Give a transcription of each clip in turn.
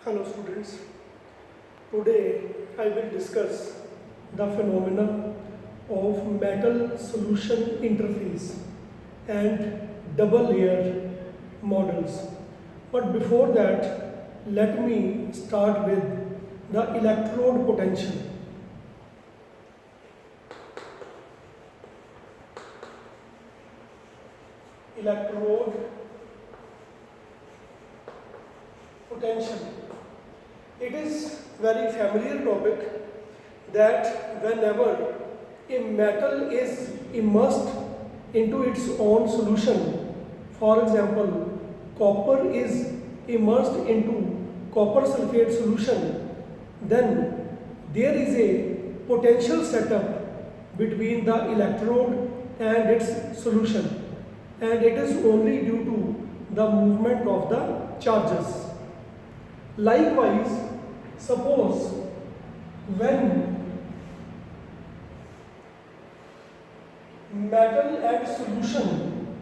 Hello students, today I will discuss the phenomena of metal solution interface and double layer models. But before that, let me start with the electrode potential. Electrode potential. It is very familiar topic that whenever a metal is immersed into its own solution, for example, copper is immersed into copper sulfate solution, then there is a potential setup between the electrode and its solution, and it is only due to the movement of the charges. Likewise, suppose when metal and solution,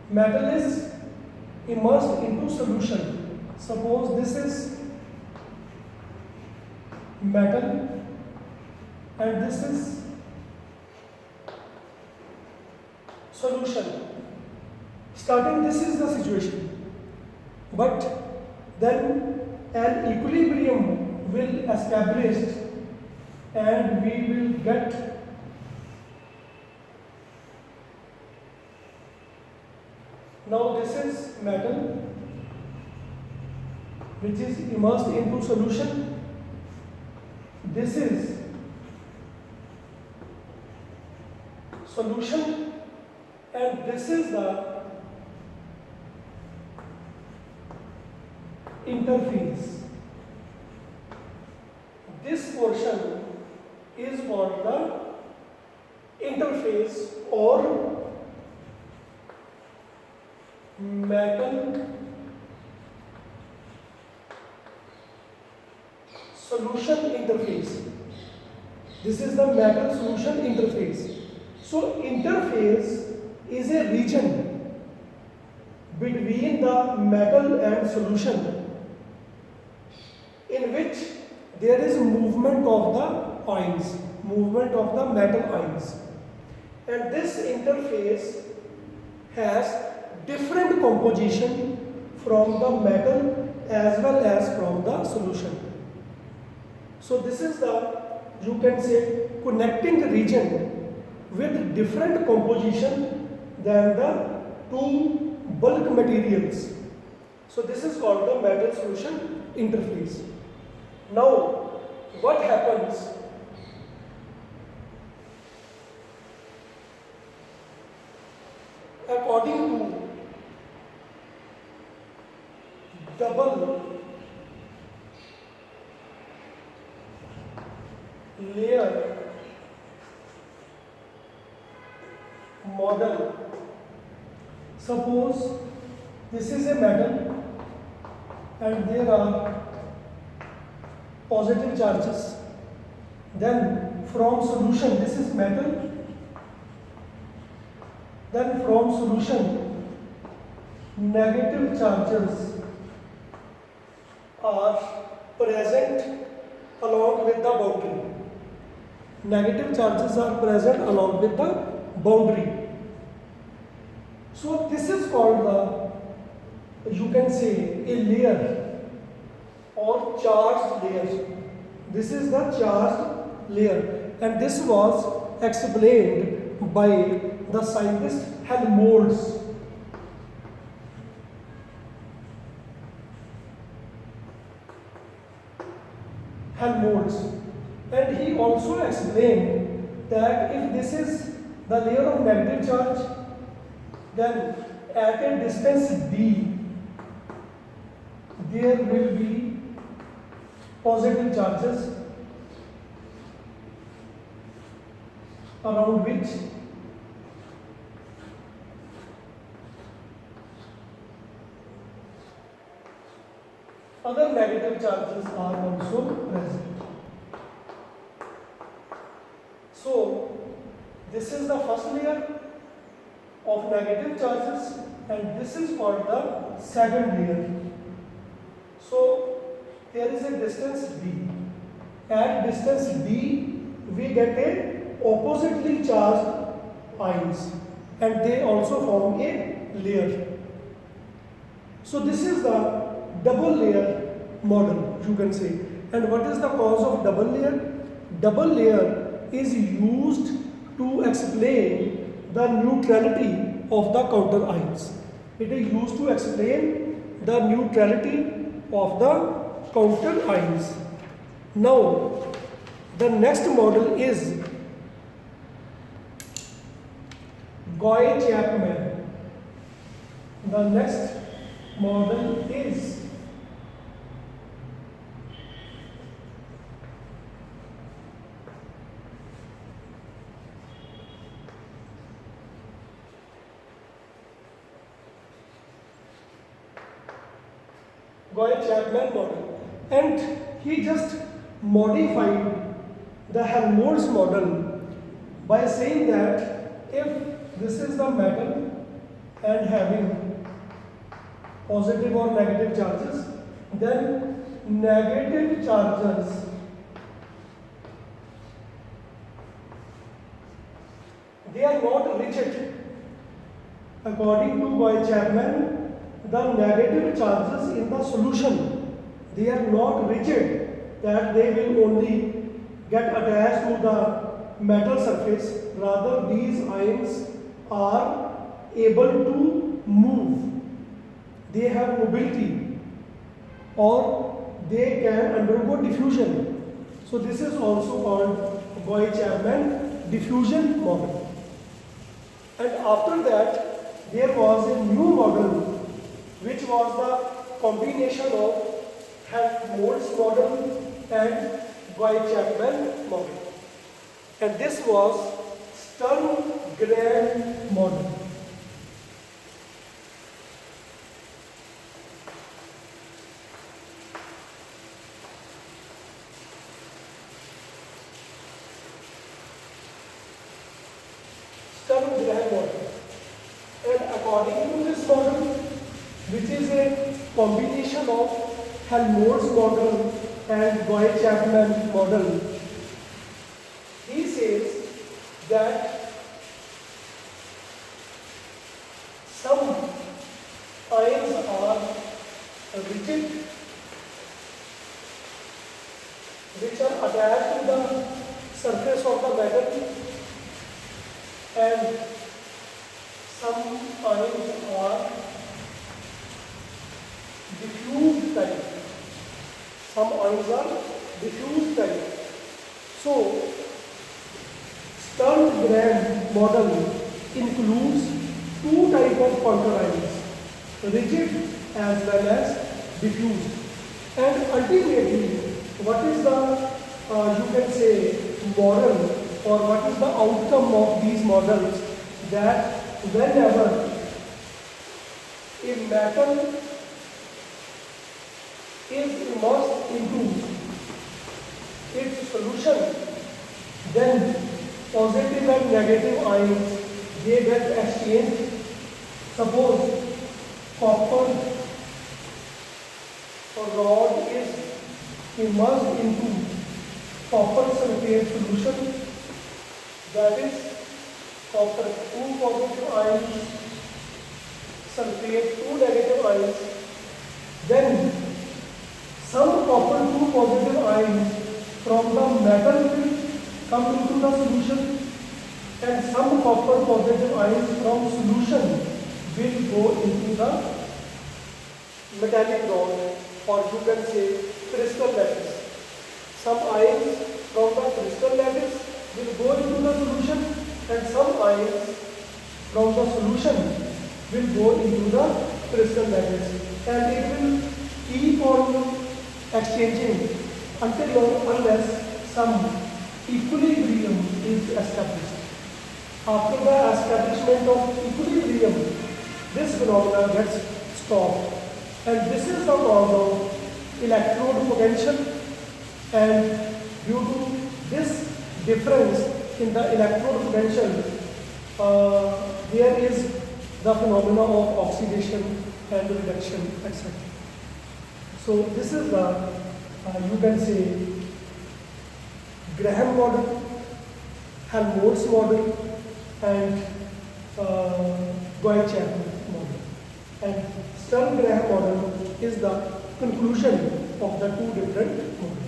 metal is immersed into solution. Suppose this is metal and this is solution. Starting, this is the situation, but then an equilibrium will establish and we will get now this is metal which is immersed into solution. This is solution and this is the interface. This portion is called the interface or metal solution interface. This is the metal solution interface. So interface is a region between the metal and solution in which there is movement of the ions, movement of the metal ions, and this interface has different composition from the metal as well as from the solution. So this is the, you can say, connecting region with different composition than the two bulk materials. So this is called the metal solution interface. Now, what happens? According to double layer model, suppose this is a metal and there are positive charges, then from solution, this is metal, then from solution negative charges are present along with the boundary. Negative charges are present along with the boundary. So this is called the, you can say, a layer or charged layer. This is the charged layer, and this was explained by the scientist Helmholtz. And he also explained that if this is the layer of negative charge, then at a distance d there will be positive charges around which other negative charges are also present. So this is the first layer of negative charges and this is called the second layer. So here is a distance d. At distance d, we get a oppositely charged ions, and they also form a layer. So this is the double layer model, you can say. And what is the cause of double layer? Double layer is used to explain the neutrality of the counter ions. It is used to explain the neutrality of the counter ions. Now, the next model is Goy-Chapman. The next model is Goy-Chapman model, and he just modified the Helmholtz model by saying that if this is the metal and having positive or negative charges, then negative charges they are not rigid. According to Goy-Chapman, the negative charges in the solution, they are not rigid, that they will only get attached to the metal surface. Rather, these ions are able to move. They have mobility, or they can undergo diffusion. So this is also called Goy-Chapman diffusion model. And after that, there was a new model which was the combination of Helmholtz model and Goy-Chapman model. And this was Sturm-Gren model. Sturm-Gren model. And according to this model, which is a combination of Helmholtz model and Goy-Chapman model, he says that some ions are rigid, which are attached to the surface of the metal, and some ions are diffused type. Some ions are diffused type. So, Sturm-Gren model includes two types of counter ions, rigid as well as diffused. And ultimately, what is the, you can say, model, or what is the outcome of these models? That whenever a metal is immersed into its solution, then positive and negative ions, they get exchanged. Suppose copper rod is immersed into copper sulfate solution, that is copper 2 positive ions, sulfate 2 negative ions, then some copper 2 positive ions from the metal will come into the solution, and some copper positive ions from solution will go into the metallic rod, or you can say crystal lattice. Some ions from the crystal lattice will go into the solution, and some ions from the solution will go into the crystal lattice, and it will keep on exchanging unless some equilibrium is established. After the establishment of equilibrium, this phenomena gets stopped, and this is the cause of electrode potential, and due to this difference in the electrode potential, there is the phenomena of oxidation and reduction, etc. So this is the you can say Graham model, Helmholtz model, and Dwight-Chapman model. And Stern-Graham model is the conclusion of the two different models.